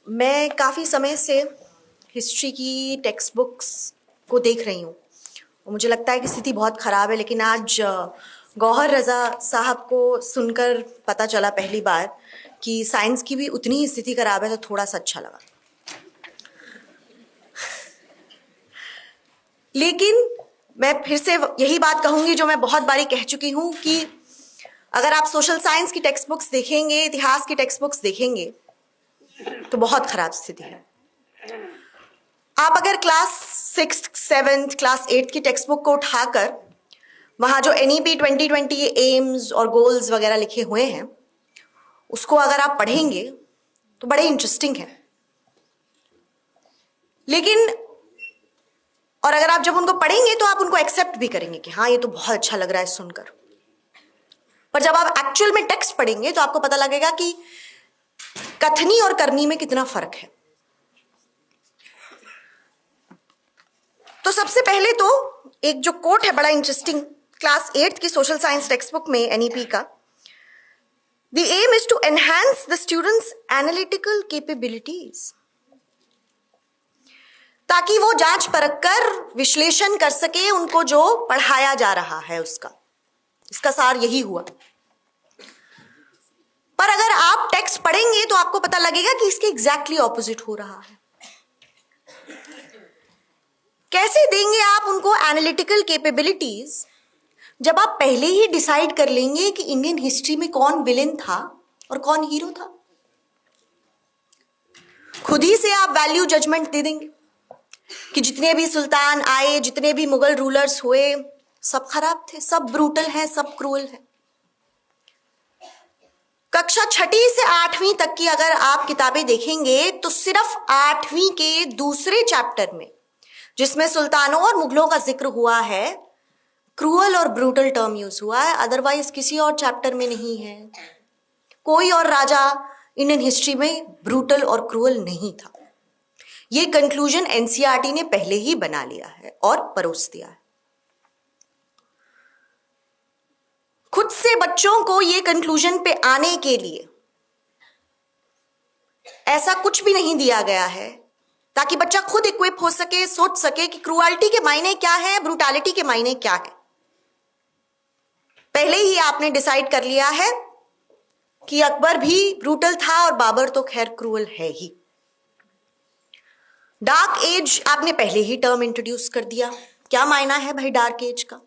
मैं काफ़ी समय से हिस्ट्री की टेक्स्ट बुक्स को देख रही हूँ और मुझे लगता है कि स्थिति बहुत ख़राब है। लेकिन आज गौहर रज़ा साहब को सुनकर पता चला पहली बार कि साइंस की भी उतनी ही स्थिति ख़राब है, तो थोड़ा सा अच्छा लगा। लेकिन मैं फिर से यही बात कहूँगी जो मैं बहुत बारी कह चुकी हूँ कि अगर आप सोशल साइंस की टेक्स्ट बुक्स देखेंगे, इतिहास की टेक्स्ट बुक्स देखेंगे, तो बहुत ख़राब स्थिति है। आप अगर class 6th 7th class 8th की टेक्स्ट बुक को उठाकर वहाँ जो NEP 2020 एम्स और गोल्स वगैरह लिखे हुए हैं उसको अगर आप पढ़ेंगे तो बड़े इंटरेस्टिंग है। लेकिन और अगर आप जब उनको पढ़ेंगे तो आप उनको एक्सेप्ट भी करेंगे कि हाँ, ये तो बहुत अच्छा लग रहा है सुनकर। पर जब आप एक्चुअल में टेक्स्ट पढ़ेंगे तो आपको पता लगेगा कि कथनी और करनी में कितना फर्क है। तो सबसे पहले तो एक जो कोट है बड़ा इंटरेस्टिंग, क्लास 8th की सोशल साइंस टेक्स्ट बुक में NEP का, the aim is to enhance the students analytical capabilities, ताकि वो जांच परख कर विश्लेषण कर सके उनको जो पढ़ाया जा रहा है उसका। इसका सार यही हुआ। पर अगर आप टेक्स्ट पढ़ेंगे तो आपको पता लगेगा कि इसके एग्जैक्टली ऑपोजिट हो रहा है। कैसे देंगे आप उनको एनालिटिकल कैपेबिलिटीज जब आप पहले ही डिसाइड कर लेंगे कि इंडियन हिस्ट्री में कौन विलेन था और कौन हीरो था? खुद ही से आप वैल्यू जजमेंट दे देंगे कि जितने भी सुल्तान आए, जितने भी मुगल रूलर्स हुए, सब खराब थे, सब ब्रूटल हैं, सब क्रूअल हैं। कक्षा 6ठी से 8वीं तक की अगर आप किताबें देखेंगे तो सिर्फ 8वीं के दूसरे चैप्टर में, जिसमें सुल्तानों और मुगलों का जिक्र हुआ है, क्रूअल और ब्रूटल टर्म यूज हुआ है। अदरवाइज किसी और चैप्टर में नहीं है। कोई और राजा इंडियन हिस्ट्री में ब्रूटल और क्रूअल नहीं था। ये कंक्लूजन NCERT ने पहले ही बना लिया है और परोस दिया है। खुद से बच्चों को ये कंक्लूजन पे आने के लिए ऐसा कुछ भी नहीं दिया गया है ताकि बच्चा खुद इक्विप हो सके, सोच सके कि क्रूअल्टी के मायने क्या है, ब्रूटैलिटी के मायने क्या है। पहले ही आपने डिसाइड कर लिया है कि अकबर भी ब्रूटल था और बाबर तो खैर क्रूअल है ही। डार्क एज आपने पहले ही टर्म इंट्रोड्यूस कर दिया। क्या मायना है भाई डार्क एज का?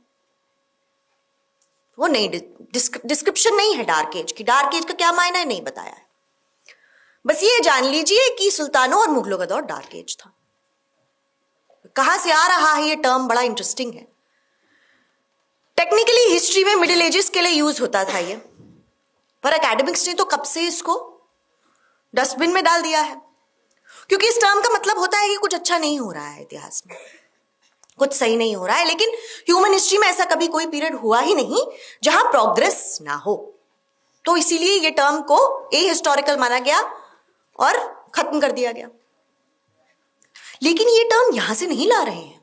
वो नहीं, डिस्क्रिप्शन नहीं है डार्क एज की। डार्क एज का क्या मायना है नहीं बताया है। बस ये जान लीजिए कि सुल्तानों और मुगलों का दौर डार्क एज था। कहां से आ रहा है ये टर्म? बड़ा इंटरेस्टिंग है। टेक्निकली हिस्ट्री में मिडिल एजेस के लिए यूज होता था ये, पर एकेडमिक्स ने तो कब से इसको डस्टबिन में डाल दिया है, क्योंकि इस टर्म का मतलब होता है कि कुछ अच्छा नहीं हो रहा है इतिहास में, कुछ सही नहीं हो रहा है। लेकिन ह्यूमन हिस्ट्री में ऐसा कभी कोई पीरियड हुआ ही नहीं जहां प्रोग्रेस ना हो। तो इसीलिए ये टर्म को हिस्टोरिकल माना गया और खत्म कर दिया गया। लेकिन ये टर्म यहां से नहीं ला रहे हैं।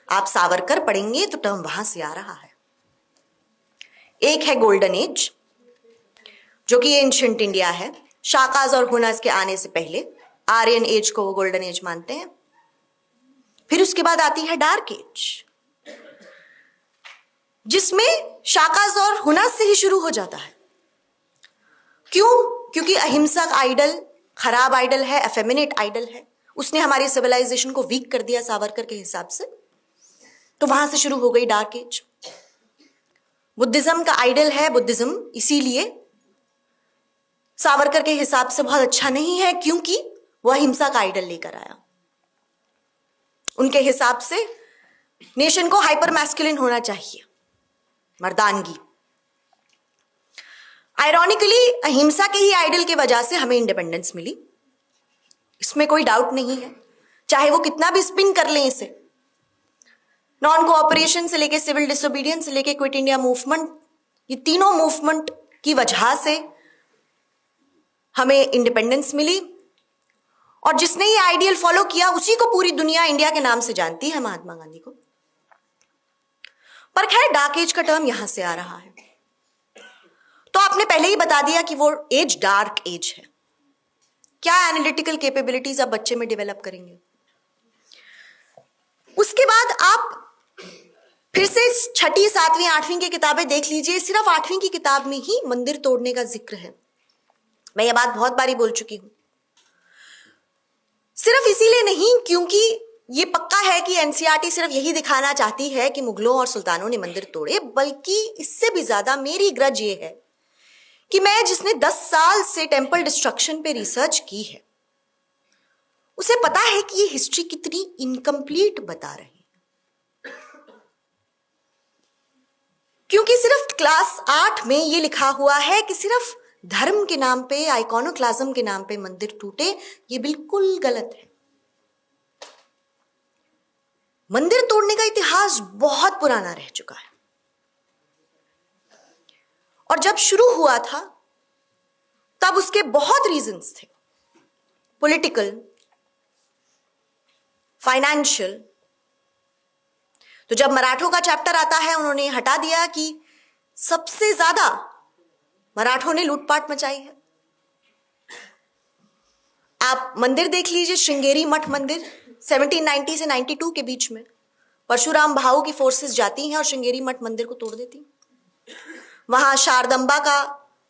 आप सावरकर पढ़ेंगे तो टर्म वहां से आ रहा है। एक है गोल्डन एज, जो कि एंशिएंट इंडिया है। शाकाज और हुनस के आने से पहले आर्यन एज को वो गोल्डन एज मानते हैं। फिर उसके बाद आती है डार्क एज, जिसमें शाकाज और हुनस से ही शुरू हो जाता है। क्यों? क्योंकि अहिंसक आइडल खराब आइडल है, एफेमिनेट आइडल है। उसने हमारी सिविलाइजेशन को वीक कर दिया सावरकर के हिसाब से। तो वहां से शुरू हो गई डार्क एज। बुद्धिज्म का आइडल है बुद्धिज्म, इसीलिए सावरकर के हिसाब से बहुत अच्छा नहीं है, क्योंकि वह हिंसा का आइडल लेकर आया। उनके हिसाब से नेशन को हाइपर मैस्कुलिन होना चाहिए, मर्दानगी। आयरॉनिकली अहिंसा के ही आइडल की वजह से हमें इंडिपेंडेंस मिली, इसमें कोई डाउट नहीं है, चाहे वो कितना भी स्पिन कर लें इसे। नॉन कोऑपरेशन से लेके सिविल डिसोबीडियंस से लेके क्विट इंडिया मूवमेंट, ये तीनों मूवमेंट की वजह से हमें इंडिपेंडेंस मिली। और जिसने ये आइडियल फॉलो किया उसी को पूरी दुनिया इंडिया के नाम से जानती है, महात्मा गांधी को। पर खैर डार्क एज का टर्म यहां से आ रहा है। तो आपने पहले ही बता दिया कि वो एज डार्क एज है। क्या एनालिटिकल कैपेबिलिटीज आप बच्चे में डेवलप करेंगे? उसके बाद आप फिर से 6ठी 7वीं 8वीं की किताबें देख लीजिए, सिर्फ 8वीं की किताब में ही मंदिर तोड़ने का जिक्र है। मैं ये बात बहुत बारी बोल चुकी हूं, सिर्फ इसीलिए नहीं क्योंकि ये पक्का है कि एनसीईआरटी सिर्फ यही दिखाना चाहती है कि मुगलों और सुल्तानों ने मंदिर तोड़े, बल्कि इससे भी ज्यादा मेरी ग्रज ये है कि मैं जिसने 10 साल से टेंपल डिस्ट्रक्शन पे रिसर्च की है, उसे पता है कि ये हिस्ट्री कितनी इनकम्प्लीट बता रही है। क्योंकि सिर्फ क्लास 8 में ये लिखा हुआ है कि सिर्फ धर्म के नाम पे, आइकॉनोक्लाज्म के नाम पे मंदिर टूटे, ये बिल्कुल गलत है। मंदिर तोड़ने का इतिहास बहुत पुराना रह चुका है, और जब शुरू हुआ था तब उसके बहुत रीजंस थे, पॉलिटिकल, फाइनेंशियल। तो जब मराठों का चैप्टर आता है, उन्होंने हटा दिया कि सबसे ज्यादा मराठों ने लूटपाट मचाई है। आप मंदिर देख लीजिए, श्रृंगेरी मठ मंदिर 1790 से 92 के बीच में परशुराम भाऊ की फोर्सेस जाती हैं और श्रृंगेरी मठ मंदिर को तोड़ देती हैं। वहां शारदंबा का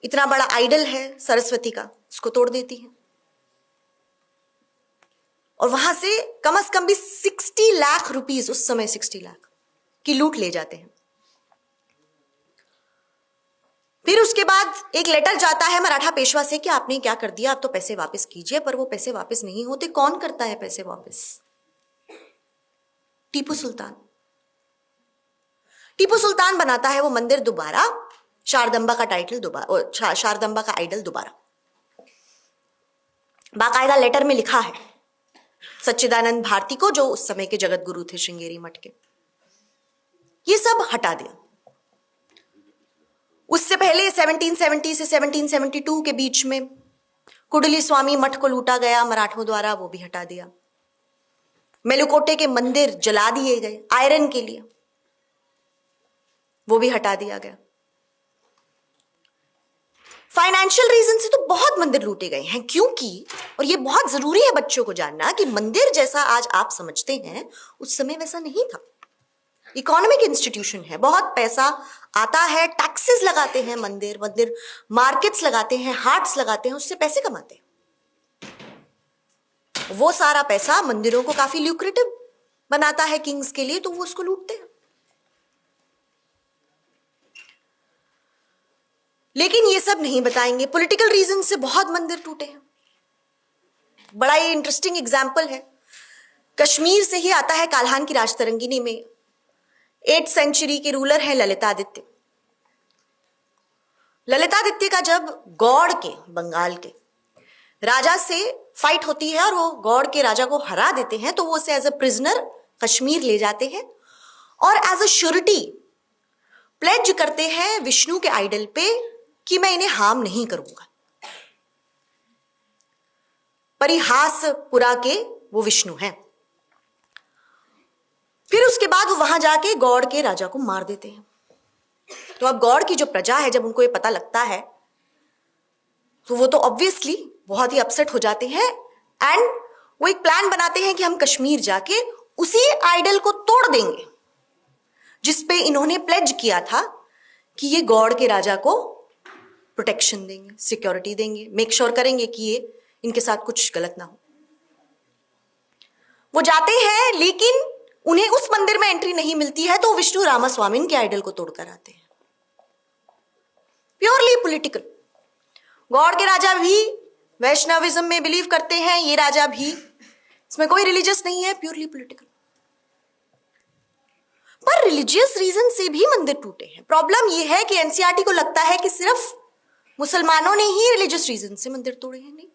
इतना बड़ा आइडल है सरस्वती का, उसको तोड़ देती है, और वहां से कम से कम भी 60 लाख रुपीस, उस समय 60 लाख की लूट ले जाते हैं। फिर उसके बाद एक लेटर जाता है मराठा पेशवा से कि आपने क्या कर दिया, आप तो पैसे वापस कीजिए, पर वो पैसे वापस नहीं होते। कौन करता है पैसे वापस? टीपू सुल्तान। टीपू सुल्तान बनाता है वो मंदिर दोबारा, शारदंबा का टाइटल दोबारा, शारदंबा का आइडल दोबारा। बाकायदा लेटर में लिखा है सच्चिदानंद भारती को, जो उस समय के जगत गुरु थे श्रृंगेरी मठ के। ये सब हटा दिया। उससे पहले 1770 से 1772 के बीच में कुडली स्वामी मठ को लूटा गया मराठों द्वारा, वो भी हटा दिया। मेलुकोटे के मंदिर जला दिए गए आयरन के लिए, वो भी हटा दिया गया। फाइनेंशियल रीजन से तो बहुत मंदिर लूटे गए हैं, क्योंकि, और ये बहुत जरूरी है बच्चों को जानना, कि मंदिर जैसा आज आप समझते हैं उस समय वैसा नहीं था। इकोनॉमिक इंस्टीट्यूशन है, बहुत पैसा आता है, टैक्सेस लगाते हैं मंदिर मार्केट्स लगाते हैं, हाट्स लगाते हैं, उससे पैसे कमाते हैं। वो सारा पैसा मंदिरों को काफी ल्यूक्रेटिव बनाता है किंग्स के लिए, तो वो उसको लूटते हैं। लेकिन ये सब नहीं बताएंगे, पॉलिटिकल रीजन से बहुत मंदिर टूटे हैं। बड़ा ये इंटरेस्टिंग एग्जाम्पल है, कश्मीर से ही आता है काल्हान की राजतरंगिनी में। 8th सेंचुरी के रूलर हैं ललितादित्य। ललितादित्य का जब गौड़ के, बंगाल के राजा से फाइट होती है और वो गौड़ के राजा को हरा देते हैं, तो वो उसे एज अ प्रिजनर कश्मीर ले जाते हैं और एज अ श्योरिटी प्लेज करते हैं विष्णु के आइडल पे कि मैं इन्हें हार्म नहीं करूंगा। परिहासपुरा के वो विष्णु हैं। फिर उसके बाद वो वहां जाके गौड़ के राजा को मार देते हैं। तो अब गौड़ की जो प्रजा है, जब उनको ये पता लगता है, तो वो तो ऑब्वियसली बहुत ही अपसेट हो जाते हैं, एंड वो एक प्लान बनाते हैं कि हम कश्मीर जाके उसी आइडल को तोड़ देंगे जिसपे इन्होंने प्लेज किया था कि ये गौड़ के राजा को प्रोटेक्शन देंगे, सिक्योरिटी देंगे, मेक श्योर करेंगे कि ये इनके साथ कुछ गलत ना हो। वो जाते हैं, लेकिन उन्हें उस मंदिर में एंट्री नहीं मिलती है, तो विष्णु रामास्वामी के आइडल को तोड़कर आते हैं। Purely political. गौड़ के राजा भी वैष्णविज्म में बिलीव करते हैं, ये राजा भी, इसमें कोई रिलीजियस नहीं है, प्योरली पॉलिटिकल। पर रिलीजियस रीजन से भी मंदिर टूटे हैं। प्रॉब्लम यह है कि एनसीईआरटी को लगता है कि सिर्फ मुसलमानों ने ही रिलीजियस रीजन से मंदिर तोड़े हैं। नहीं,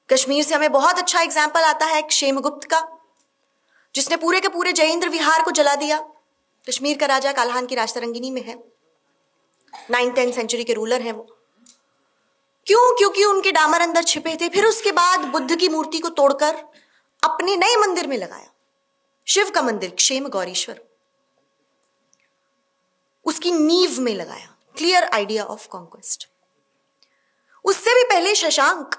कश्मीर से हमें बहुत अच्छा एग्जाम्पल आता है क्षेमगुप्त का, जिसने पूरे के पूरे जयेंद्र विहार को जला दिया। कश्मीर का राजा काल्हान की राजतरंगिनी में है, 9th 10th सेंचुरी के रूलर हैं वो। क्यों? क्योंकि उनके डामर अंदर छिपे थे। फिर उसके बाद बुद्ध की मूर्ति को तोड़कर अपने नए मंदिर में लगाया, शिव का मंदिर क्षेम गौरीश्वर, उसकी नींव में लगाया। Clear idea of conquest. उससे भी पहले शशांक,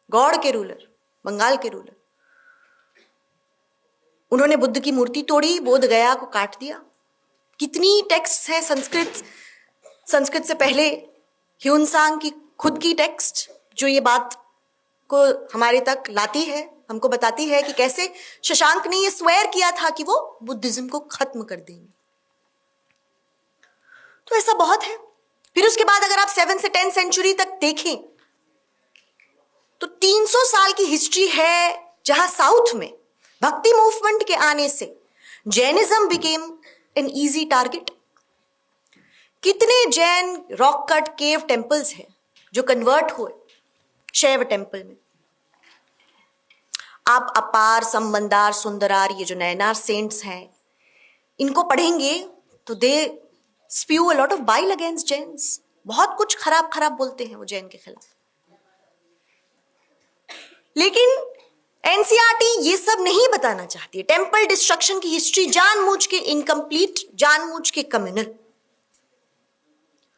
गौड़ के रूलर, बंगाल के रूलर, उन्होंने बुद्ध की मूर्ति तोड़ी, बोध गया को काट दिया। कितनी टेक्स्ट है संस्कृत से पहले ह्यूनसांग की खुद की टेक्स्ट जो ये बात को हमारे तक लाती है, हमको बताती है कि कैसे शशांक ने ये स्वेयर किया था कि वो बुद्धिज्म को खत्म कर देंगे। तो ऐसा बहुत है। फिर उसके बाद अगर आप 7 से 10 सेंचुरी तक देखें तो 300 साल की हिस्ट्री है जहां साउथ में भक्ति मूवमेंट के आने से Jainism became an easy target. कितने Jain rock cut cave temples हैं जो कन्वर्ट हुए शैव टेम्पल में। आप अपार, संबंदार, सुंदरार, ये जो नयनार सेंट्स हैं, इनको पढ़ेंगे तो they spew a lot of bile against Jains. बहुत कुछ खराब खराब बोलते हैं वो जैन के खिलाफ। लेकिन एनसीईआरटी ये सब नहीं बताना चाहती है। टेम्पल डिस्ट्रक्शन की हिस्ट्री जानबूझ के इनकम्प्लीट, जानबूझ के कम्युनल,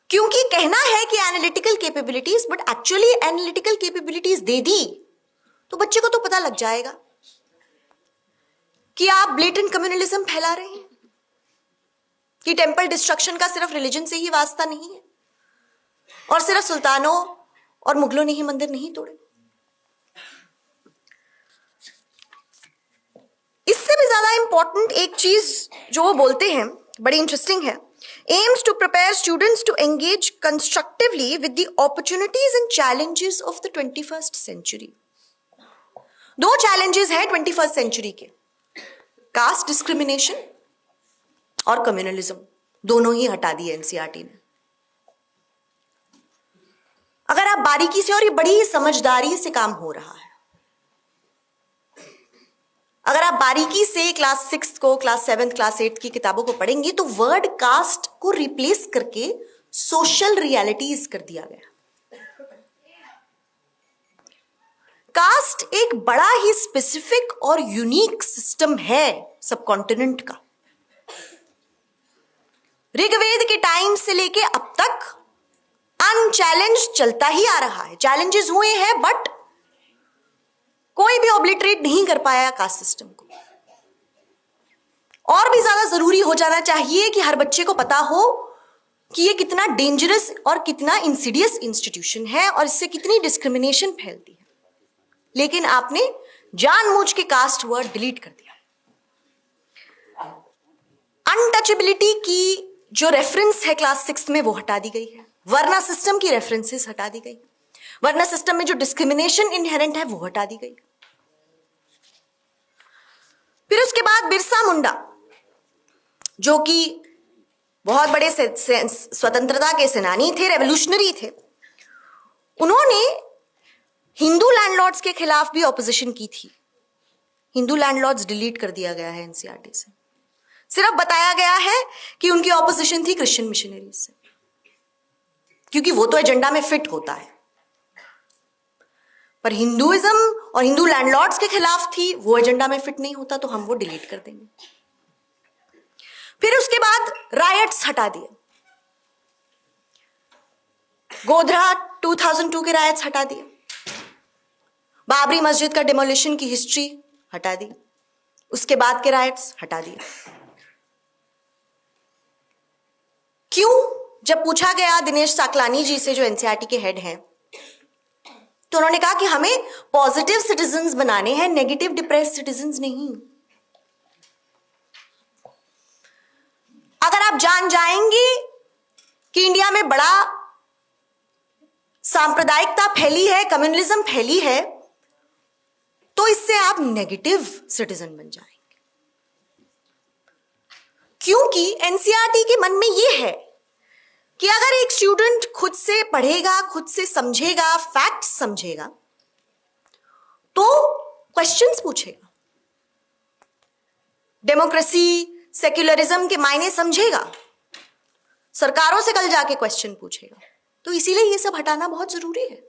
क्योंकि कहना है कि analytical capabilities, but actually analytical capabilities दे दी तो बच्चे को तो पता लग जाएगा कि आप ब्लेटेंट कम्युनलिज्म फैला रहे हैं, कि टेम्पल डिस्ट्रक्शन का सिर्फ रिलीजन से ही वास्ता नहीं है और सिर्फ सुल्तानों और मुगलों ने ही मंदिर नहीं तोड़े। इससे भी ज्यादा इंपॉर्टेंट एक चीज जो वो बोलते हैं, बड़ी इंटरेस्टिंग है, aims to prepare students to engage constructively with the opportunities and challenges of the 21st century. दो challenges हैं 21st century के, कास्ट डिस्क्रिमिनेशन और कम्युनलिज्म, दोनों ही हटा दिए एनसीईआरटी ने। अगर आप बारीकी से, और ये बड़ी समझदारी से काम हो रहा है, अगर आप बारीकी से क्लास 6 को, क्लास 7, क्लास 8 की किताबों को पढ़ेंगे तो वर्ड कास्ट को रिप्लेस करके सोशल रियलिटीज कर दिया गया। कास्ट एक बड़ा ही स्पेसिफिक और यूनिक सिस्टम है सबकॉन्टिनेंट का। ऋग्वेद के टाइम से लेके अब तक अनचैलेंज चलता ही आ रहा है। चैलेंजेस हुए हैं बट कोई भी ऑब्लिटरेट नहीं कर पाया कास्ट सिस्टम को। और भी ज्यादा जरूरी हो जाना चाहिए कि हर बच्चे को पता हो कि ये कितना डेंजरस और कितना इंसिडियस इंस्टीट्यूशन है और इससे कितनी डिस्क्रिमिनेशन फैलती है। लेकिन आपने जानबूझ के कास्ट वर्ड डिलीट कर दिया। अनटचेबिलिटी की जो रेफरेंस है क्लास 6 में वो हटा दी गई है। वर्ना सिस्टम की रेफरेंसेस हटा दी गई। वर्ना सिस्टम में जो डिस्क्रिमिनेशन इनहेरेंट है वो हटा दी गई। फिर उसके बाद बिरसा मुंडा, जो कि बहुत बड़े स्वतंत्रता के सेनानी थे, रेवोल्यूशनरी थे, उन्होंने हिंदू लैंडलॉर्ड्स के खिलाफ भी ऑपोजिशन की थी। हिंदू लैंडलॉर्ड्स डिलीट कर दिया गया है एनसीईआरटी से। सिर्फ बताया गया है कि उनकी ऑपोजिशन थी क्रिश्चियन मिशनरीज से, क्योंकि वो तो एजेंडा में फिट होता है। पर हिंदुइज्म और हिंदू लैंडलॉर्ड्स के खिलाफ थी, वो एजेंडा में फिट नहीं होता, तो हम वो डिलीट कर देंगे। फिर उसके बाद रायट्स हटा दिए। गोधरा 2002 के रायट्स हटा दिए। बाबरी मस्जिद का डिमोलिशन की हिस्ट्री हटा दी। उसके बाद के रायट्स हटा दिए। क्यों? जब पूछा गया दिनेश साकलानी जी से, जो एनसीईआरटी के हेड हैं, तो उन्होंने कहा कि हमें पॉजिटिव सिटीजन्स बनाने हैं, नेगेटिव डिप्रेस्ड सिटीजन्स नहीं। अगर आप जान जाएंगे कि इंडिया में बड़ा सांप्रदायिकता फैली है, कम्युनलिज्म फैली है, तो इससे आप नेगेटिव सिटीजन बन जाएंगे। क्योंकि एनसीईआरटी के मन में यह है कि अगर एक स्टूडेंट खुद से पढ़ेगा, खुद से समझेगा, फैक्ट्स समझेगा, तो क्वेश्चंस पूछेगा, डेमोक्रेसी, सेक्युलरिज्म के मायने समझेगा, सरकारों से कल जाके क्वेश्चन पूछेगा। तो इसीलिए ये सब हटाना बहुत जरूरी है।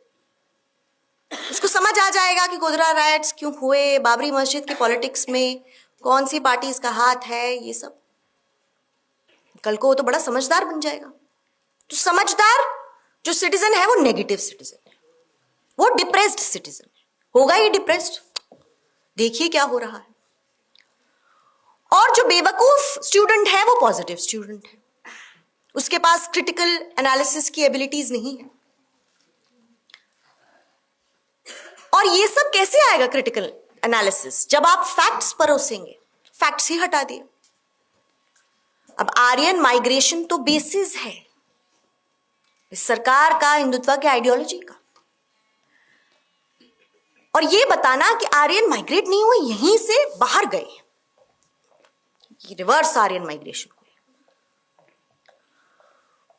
उसको समझ आ जाएगा कि गोधरा राइट्स क्यों हुए, बाबरी मस्जिद की पॉलिटिक्स में कौन सी पार्टी इसका हाथ है, ये सब। कल को वो तो बड़ा समझदार बन जाएगा। तो समझदार जो सिटीजन है वो नेगेटिव सिटीजन है, वो डिप्रेस्ड सिटीजन है, होगा ही डिप्रेस्ड। देखिए क्या हो रहा है। और जो बेवकूफ स्टूडेंट है वो पॉजिटिव स्टूडेंट है, उसके पास क्रिटिकल एनालिसिस की एबिलिटीज नहीं है। और ये सब कैसे आएगा क्रिटिकल एनालिसिस, जब आप फैक्ट्स परोसेंगे। फैक्ट्स ही हटा दिए। अब आर्यन माइग्रेशन तो बेसिस है इस सरकार का, हिंदुत्व के आइडियोलॉजी का। और ये बताना कि आर्यन माइग्रेट नहीं हुए, यहीं से बाहर गए, रिवर्स आर्यन माइग्रेशन हुए।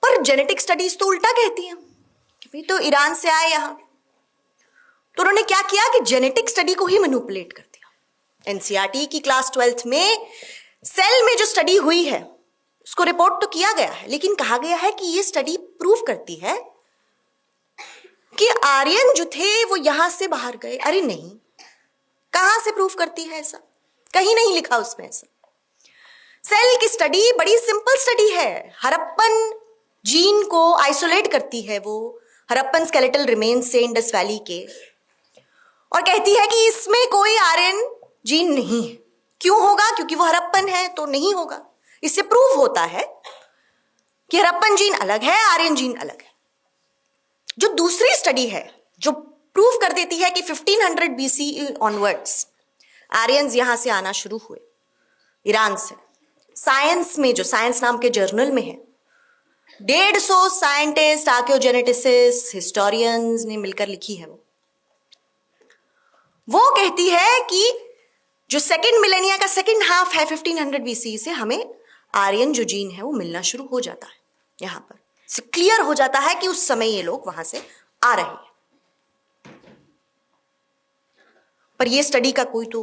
पर जेनेटिक स्टडीज तो उल्टा कहती हैं कि तो ईरान से आए यहां, तो उन्होंने क्या किया कि जेनेटिक स्टडी को ही मैनिपुलेट कर दिया। एनसीईआरटी की क्लास 12th में सेल में जो स्टडी हुई है उसको रिपोर्ट तो किया गया है, लेकिन कहा गया है कि ये स्टडी प्रूव करती है कि आर्यन जो थे वो यहां से बाहर गए। अरे नहीं, कहां से प्रूव करती है ऐसा? कहीं नहीं लिखा उसमें ऐसा। सेल की स्टडी बड़ी सिंपल स्टडी है, हड़प्पन जीन को आइसोलेट करती है वो हड़प्पन स्केलेटल रिमेन्स से इंडस वैली के, और कहती है कि इसमें कोई आर्यन जीन नहीं है। क्यों होगा? क्योंकि वो हड़प्पन है तो नहीं होगा। इससे प्रूव होता है कि हड़प्पन जीन अलग है, आर्यन जीन अलग है। जो दूसरी स्टडी है जो प्रूव कर देती है कि 1500 BCE ऑनवर्ड्स आर्यंस यहां से आना शुरू हुए ईरान से। साइंस में, जो साइंस नाम के जर्नल में है, 150 साइंटिस्ट, आर्कियोजेनेटिसिस्ट, हिस्टोरियंस ने मिलकर लिखी है। वो कहती है कि जो सेकेंड मिलेनिया का सेकेंड हाफ है 1500 BCE से हमें आर्यन जो जीन है वो मिलना शुरू हो जाता है। यहां पर से क्लियर हो जाता है कि उस समय ये लोग वहां से आ रहे हैं। पर ये स्टडी का कोई तो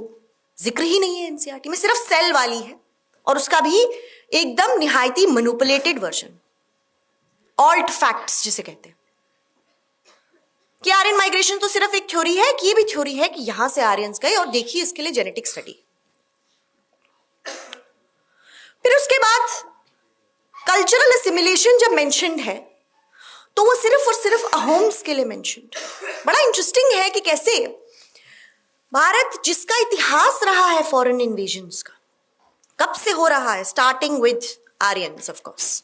जिक्र ही नहीं है एनसीईआरटी में, सिर्फ सेल वाली है, और उसका भी एकदम निहायती मैनिपुलेटेड वर्जन, ऑल्ट फैक्ट्स जिसे कहते हैं कि आर्यन माइग्रेशन तो सिर्फ एक थ्योरी है, कि ये भी थ्योरी है कि यहां से आर्यंस गए, और देखिए इसके लिए जेनेटिक स्टडी। फिर उसके बाद कल्चरल असिमिलेशन जब मेंशन्ड है तो वो सिर्फ और सिर्फ अहोम्स के लिए मेंशन्ड। बड़ा इंटरेस्टिंग है कि कैसे भारत, जिसका इतिहास रहा है फॉरेन इन्वेजन्स का, कब से हो रहा है, starting with Aryans of course,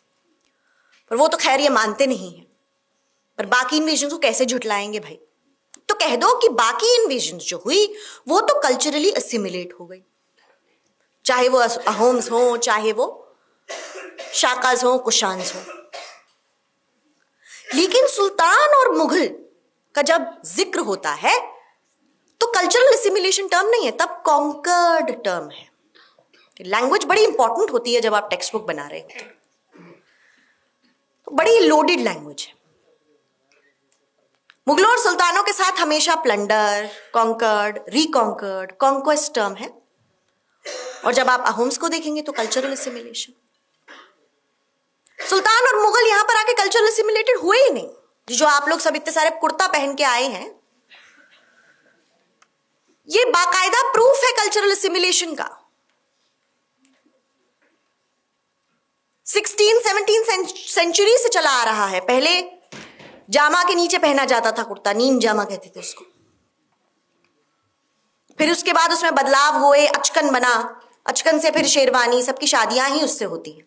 पर वो तो खैर ये मानते नहीं है। पर बाकी इन्वेजन्स को कैसे झुटलाएंगे भाई? तो कह दो कि बाकी इन्वेजन्स जो हुई वो तो कल्चरली असिमिलेट हो गई, चाहे वो अहोम्स हो, चाहे वो शाकाज हो, कुशान्स हो। लेकिन सुल्तान और मुगल का जब जिक्र होता है तो कल्चरल असिमिलेशन टर्म नहीं है, तब कॉन्कर्ड टर्म है। लैंग्वेज बड़ी इंपॉर्टेंट होती है जब आप टेक्स्ट बुक बना रहे होते हैं, तो बड़ी लोडेड लैंग्वेज है। मुगलों और सुल्तानों के साथ हमेशा प्लंडर, कॉन्कर्ड, रिकॉन्कर्ड, कॉन्क्वेस्ट टर्म है। और जब आप अहोम्स को देखेंगे तो कल्चरल असिमिलेशन। सुल्तान और मुगल यहां पर आके कल्चरल असिमिलेटेड हुए ही नहीं। जो आप लोग सब इतने सारे कुर्ता पहन के आए हैं, ये बाकायदा प्रूफ है कल्चरल असिमिलेशन का। 16-17 सेंचुरी से चला आ रहा है। पहले जामा के नीचे पहना जाता था कुर्ता, नीम जामा कहते थे उसको। फिर उसके बाद उसमें बदलाव हुए, अचकन बना, अचकन से फिर शेरवानी, सबकी शादियां ही उससे होती हैं।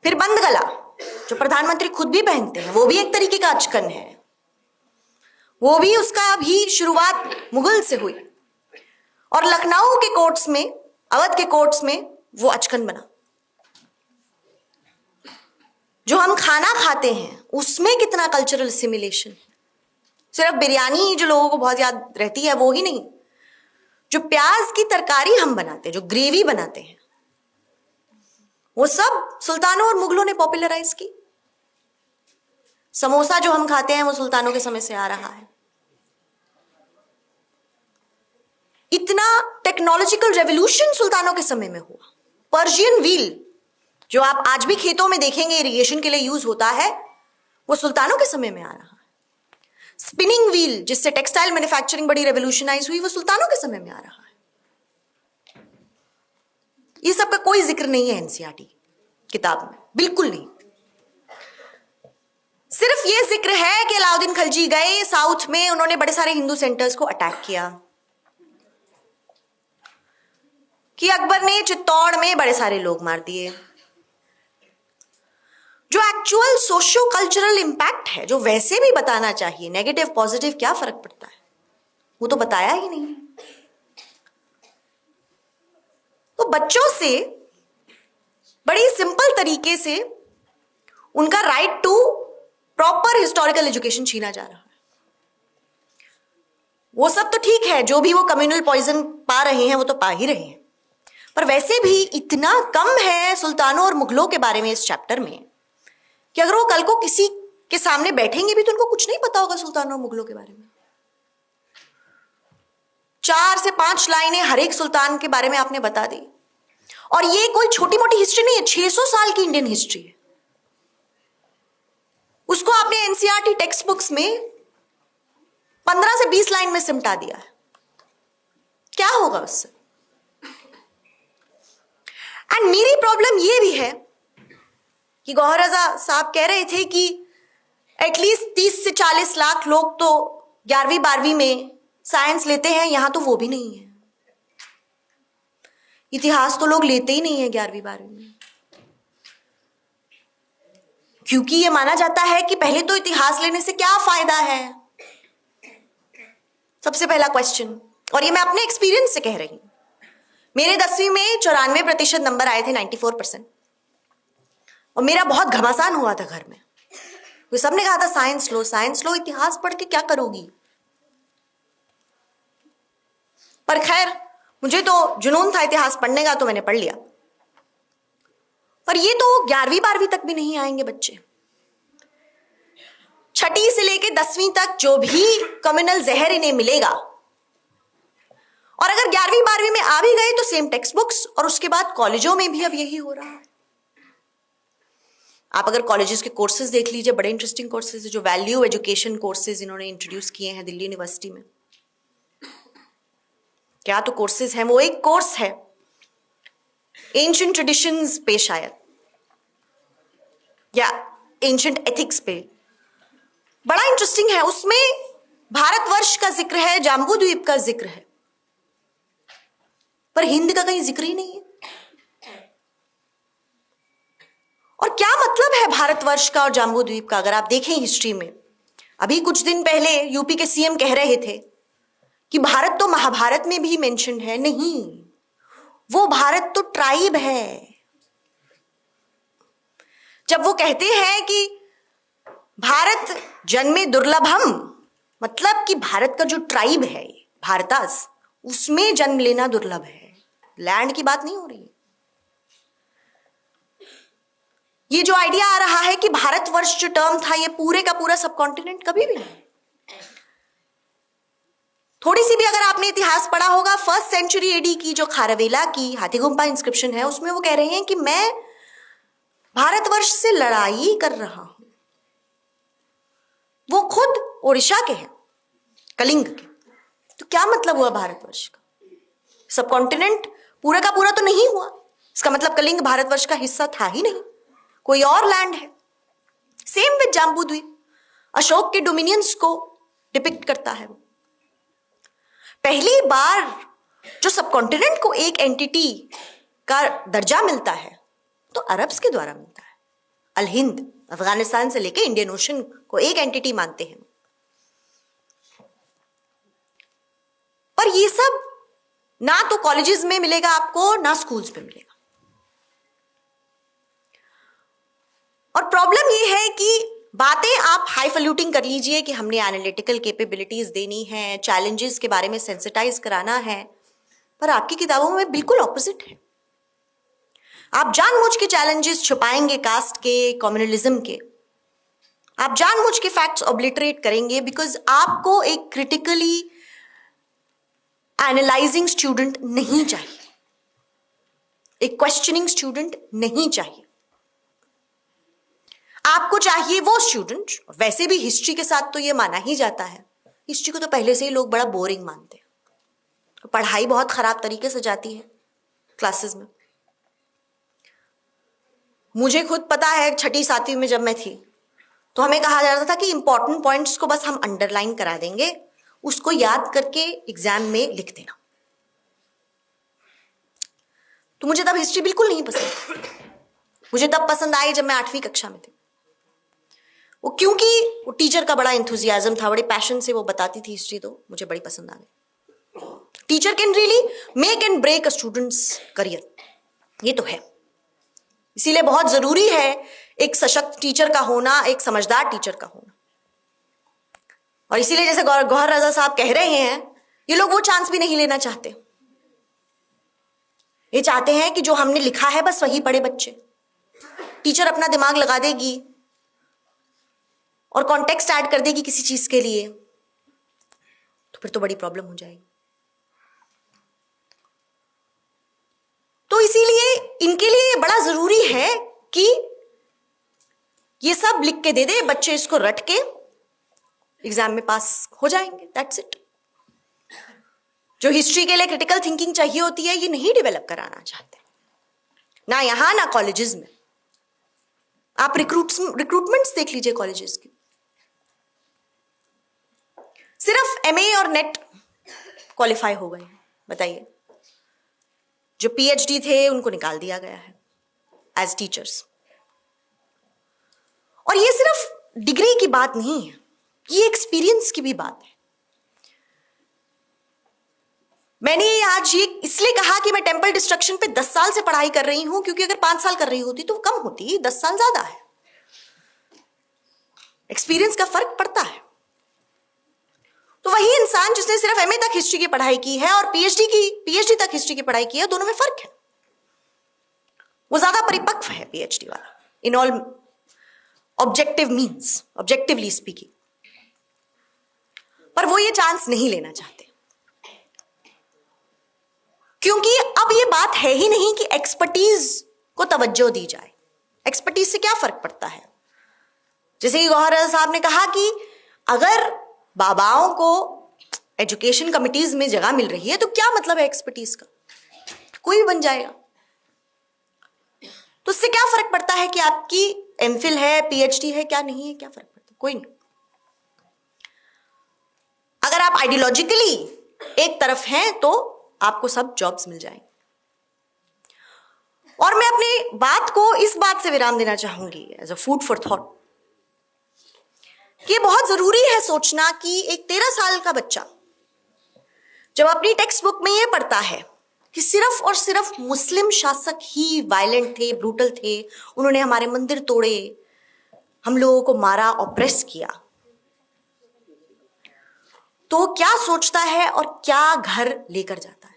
फिर बंद गला, जो प्रधानमंत्री खुद भी पहनते हैं, वो भी एक तरीके का अचकन है। वो भी, उसका भी शुरुआत मुगल से हुई, और लखनऊ के कोर्ट्स में, अवध के कोर्ट्स में वो अचकन बना। जो हम खाना खाते हैं उसमें कितना कल्चरल असिमिलेशन है। सिर्फ बिरयानी जो लोगों को बहुत याद रहती है वो ही नहीं, जो प्याज की तरकारी हम बनाते हैं, जो ग्रेवी बनाते हैं, वो सब सुल्तानों और मुगलों ने पॉपुलराइज की। समोसा जो हम खाते हैं वो सुल्तानों के समय से आ रहा है। इतना टेक्नोलॉजिकल रेवोल्यूशन सुल्तानों के समय में हुआ। पर्शियन व्हील जो आप आज भी खेतों में देखेंगे इरिगेशन के लिए यूज होता है, वो सुल्तानों के समय में आ रहा है। स्पिनिंग व्हील जिससे टेक्सटाइल मैन्युफैक्चरिंग बड़ी रेवोल्यूशनाइज हुई, वो सुल्तानों के समय में आ रहा है। ये सब का कोई जिक्र नहीं है एनसीईआरटी किताब में, बिल्कुल नहीं। सिर्फ ये जिक्र है कि अलाउद्दीन खिलजी गए साउथ में, उन्होंने बड़े सारे हिंदू सेंटर्स को अटैक किया, कि अकबर ने चित्तौड़ में बड़े सारे लोग मार दिए। जो एक्चुअल सोशो कल्चरल इंपैक्ट है, जो वैसे भी बताना चाहिए, नेगेटिव पॉजिटिव क्या फर्क पड़ता है, वो तो बताया ही नहीं। तो बच्चों से बड़ी सिंपल तरीके से उनका right to proper historical education छीना जा रहा है। वो सब तो ठीक है, जो भी वो कम्युनल पॉइजन पा रहे हैं वो तो पा ही रहे हैं, पर वैसे भी इतना कम है सुल्तानों और मुगलों के बारे में इस चैप्टर में कि अगर वो कल को किसी के सामने बैठेंगे भी तो उनको कुछ नहीं पता होगा सुल्तानों और मुगलों के बारे में। 4 से 5 लाइनें हर एक सुल्तान के बारे में आपने बता दी, और ये कोई छोटी मोटी हिस्ट्री नहीं है, 600 साल की इंडियन हिस्ट्री है। उसको आपने एनसीईआरटी टेक्स्ट बुक्स में 15 से 20 लाइन में सिमटा दिया है। क्या होगा उससे? एंड मेरी प्रॉब्लम ये भी है कि गौहर रजा साहब कह रहे थे कि एटलीस्ट 30 से 40 लाख लोग तो 11वीं 12वीं में साइंस लेते हैं, यहां तो वो भी नहीं है। इतिहास तो लोग लेते ही नहीं है 11वीं 12वीं में, क्योंकि ये माना जाता है कि पहले तो इतिहास लेने से क्या फायदा है, सबसे पहला क्वेश्चन। और ये मैं अपने एक्सपीरियंस से कह रही हूं। मेरे 10वीं में 94% नंबर आए थे, 94%, और मेरा बहुत घमासान हुआ था घर में। तो सबने कहा था साइंस लो, साइंस लो, इतिहास पढ़ के क्या करोगी। पर खैर मुझे तो जुनून था इतिहास पढ़ने का, तो मैंने पढ़ लिया। पर ये तो 11वीं 12वीं तक भी नहीं आएंगे बच्चे। 6ठी से लेके 10वीं तक जो भी कम्युनल जहर इन्हें मिलेगा, और अगर 11वीं 12वीं में आ भी गए तो सेम टेक्स्ट बुक्स, और उसके बाद कॉलेजों में भी अब यही हो रहा है। आप अगर कॉलेजेस के कोर्सेज देख लीजिए, बड़े इंटरेस्टिंग कोर्सेज, जो वैल्यू एजुकेशन कोर्सेज इन्होंने इंट्रोड्यूस किए हैं दिल्ली यूनिवर्सिटी में। क्या तो कोर्सेज हैं, वो एक कोर्स है एंशिएंट ट्रेडिशंस पे शायद, या एंशिएंट एथिक्स पे, बड़ा इंटरेस्टिंग है। उसमें भारतवर्ष का जिक्र है, जाम्बू द्वीप का जिक्र है, पर हिंद का कहीं जिक्र ही नहीं है। और क्या मतलब है भारतवर्ष का और जाम्बू द्वीप का? अगर आप देखें हिस्ट्री में, अभी कुछ दिन पहले यूपी के सीएम कह रहे थे कि भारत तो महाभारत में भी मेंशन है। नहीं, वो भारत तो ट्राइब है। जब वो कहते हैं कि भारत जन्मे दुर्लभम, मतलब कि भारत का जो ट्राइब है भारतास, उसमें जन्म लेना दुर्लभ है, लैंड की बात नहीं हो रही। ये जो आइडिया आ रहा है कि भारतवर्ष जो टर्म था ये पूरे का पूरा सब कॉन्टिनेंट, कभी भी नहीं। थोड़ी सी भी अगर आपने इतिहास पढ़ा होगा, 1st सेंचुरी एडी की जो खारवेला की हाथीगुम्पा इंस्क्रिप्शन है, उसमें वो कह रहे हैं कि मैं भारतवर्ष से लड़ाई कर रहा हूं। वो खुद ओडिशा के हैं, कलिंग के। तो क्या मतलब हुआ भारतवर्ष का? सब कॉन्टिनेंट पूरा का पूरा तो नहीं हुआ। इसका मतलब कलिंग भारतवर्ष का हिस्सा था ही नहीं, कोई और लैंड है। सेम विद जाम्बू द्वीप, अशोक के डोमिनियंस को डिपिक्ट करता है। पहली बार जो सब कॉन्टिनेंट को एक एंटिटी का दर्जा मिलता है तो अरब्स के द्वारा मिलता है। अल हिंद, अफगानिस्तान से लेके इंडियन ओशन को एक एंटिटी मानते हैं। पर ये सब ना तो कॉलेजेस में मिलेगा आपको, ना स्कूल्स में मिलेगा। और प्रॉब्लम ये है कि बातें आप हाईफल्यूटिंग कर लीजिए कि हमने एनालिटिकल कैपेबिलिटीज देनी है, चैलेंजेस के बारे में सेंसिटाइज कराना है, पर आपकी किताबों में बिल्कुल ऑपोजिट है। आप जानबूझ के चैलेंजेस छुपाएंगे कास्ट के, कम्युनलिज्म के। आप जानबूझ के फैक्ट्स ऑब्लिटरेट करेंगे, बिकॉज आपको एक क्रिटिकली एनालाइजिंग स्टूडेंट नहीं चाहिए, एक क्वेश्चनिंग स्टूडेंट नहीं चाहिए। आपको चाहिए वो स्टूडेंट, वैसे भी हिस्ट्री के साथ तो ये माना ही जाता है, हिस्ट्री को तो पहले से ही लोग बड़ा बोरिंग मानते हैं, पढ़ाई बहुत खराब तरीके से जाती है क्लासेस में। मुझे खुद पता है 6ठी 7वीं में जब मैं थी तो हमें कहा जा रहा था कि इंपॉर्टेंट पॉइंट्स को बस हम अंडरलाइन करा देंगे, उसको याद करके एग्जाम में लिख देना। तो मुझे तब हिस्ट्री बिल्कुल नहीं पसंद। मुझे तब पसंद आई जब मैं 8वीं कक्षा में थी। वो क्योंकि वो टीचर का बड़ा एंथुजियाज्म था, बड़े पैशन से वो बताती थी हिस्ट्री, तो मुझे बड़ी पसंद आ गई। Teacher can really make and break a students career, ये तो है। इसीलिए बहुत जरूरी है एक सशक्त टीचर का होना, एक समझदार टीचर का होना। और इसीलिए जैसे गौहर रजा साहब कह रहे हैं, ये लोग वो चांस भी नहीं लेना चाहते। ये चाहते हैं कि जो हमने लिखा है बस वही पढ़े बच्चे। टीचर अपना दिमाग लगा देगी और कॉन्टेक्स्ट ऐड कर देगी किसी चीज के लिए, तो फिर तो बड़ी प्रॉब्लम हो जाएगी। तो इसीलिए इनके लिए बड़ा जरूरी है कि ये सब लिख के दे दे, बच्चे इसको रट के एग्जाम में पास हो जाएंगे, दैट्स इट। जो हिस्ट्री के लिए क्रिटिकल थिंकिंग चाहिए होती है, ये नहीं डेवलप कराना चाहते, ना यहां ना कॉलेजेस में। आप रिक्रूटमेंट्स देख लीजिए कॉलेजेस की, सिर्फ एमए और नेट क्वालिफाई हो गए, बताइए। जो पीएचडी थे उनको निकाल दिया गया है एज टीचर्स। और ये सिर्फ डिग्री की बात नहीं है, ये एक्सपीरियंस की भी बात है। मैंने आज ये इसलिए कहा कि मैं टेम्पल डिस्ट्रक्शन पे 10 साल से पढ़ाई कर रही हूं, क्योंकि अगर 5 साल कर रही होती तो कम होती, 10 साल ज्यादा है। एक्सपीरियंस का फर्क पड़ता है। तो वही इंसान जिसने सिर्फ एमए तक हिस्ट्री की पढ़ाई की है और पीएचडी तक हिस्ट्री की पढ़ाई की है, दोनों में फर्क है। वो ज्यादा परिपक्व है पीएचडी वाला, in all objective means, objectively speaking. पर वो ये चांस नहीं लेना चाहते, क्योंकि अब ये बात है ही नहीं कि एक्सपर्टीज को तवज्जो दी जाए। एक्सपर्टीज से क्या फर्क पड़ता है? जैसे कि गौहर साहब ने कहा कि अगर बाबाओं को एजुकेशन कमिटीज में जगह मिल रही है तो क्या मतलब है एक्सपर्टीज का? कोई भी बन जाएगा। तो उससे क्या फर्क पड़ता है कि आपकी एमफिल है, पीएचडी है, क्या नहीं है, क्या फर्क पड़ता है? कोई नहीं। अगर आप आइडियोलॉजिकली एक तरफ हैं तो आपको सब जॉब्स मिल जाएंगे। और मैं अपनी बात को इस बात से विराम देना चाहूंगी as a food for thought, कि बहुत जरूरी है सोचना कि एक 13 साल का बच्चा जब अपनी टेक्स्ट बुक में यह पढ़ता है कि सिर्फ और सिर्फ मुस्लिम शासक ही वायलेंट थे, ब्रूटल थे, उन्होंने हमारे मंदिर तोड़े, हम लोगों को मारा, ऑप्रेस किया, तो क्या सोचता है और क्या घर लेकर जाता है?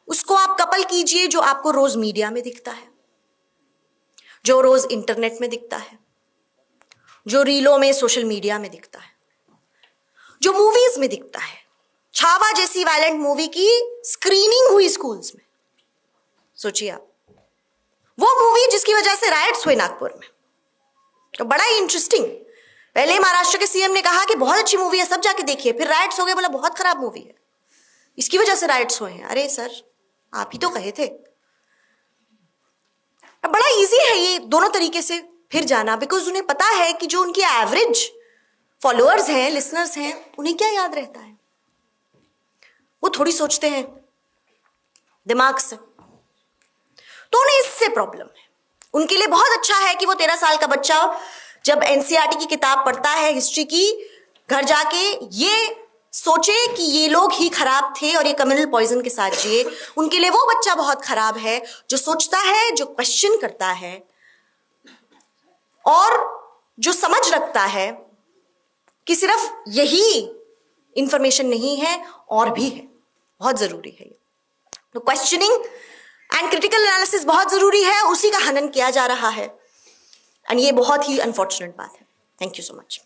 उसको आप कपल कीजिए जो आपको रोज मीडिया में दिखता है, जो रोज इंटरनेट में दिखता है, जो रीलों में सोशल मीडिया में दिखता है, जो मूवीज में दिखता है। छावा जैसी वायलेंट मूवी की स्क्रीनिंग हुई स्कूल्स में, सोचिए आप। वो मूवी जिसकी वजह से राइट्स हुए नागपुर में, तो बड़ा ही इंटरेस्टिंग। पहले महाराष्ट्र के सीएम ने कहा कि बहुत अच्छी मूवी है, सब जाके देखिए, फिर राइट्स हो गए, बोला बहुत खराब मूवी है, इसकी वजह से राइट्स हुए हैं। अरे सर, आप ही तो कहे थे। अब बड़ा इजी है ये दोनों तरीके से फिर जाना, बिकॉज उन्हें पता है कि जो उनके एवरेज फॉलोअर्स हैं, लिसनर्स हैं, उन्हें क्या याद रहता है। वो थोड़ी सोचते हैं दिमाग से, तो उन्हें इससे प्रॉब्लम है। उनके लिए बहुत अच्छा है कि वो 13 साल का बच्चा जब एनसीईआरटी की किताब पढ़ता है हिस्ट्री की, घर जाके ये सोचे कि ये लोग ही खराब थे और ये कम्युनल पॉइजन के साथ जिए। उनके लिए वो बच्चा बहुत खराब है जो सोचता है, जो क्वेश्चन करता है और जो समझ रखता है कि सिर्फ यही इंफॉर्मेशन नहीं है, और भी है। बहुत जरूरी है ये। तो क्वेश्चनिंग एंड क्रिटिकल एनालिसिस बहुत जरूरी है, उसी का हनन किया जा रहा है, एंड ये बहुत ही अनफॉर्चुनेट बात है। Thank you so much.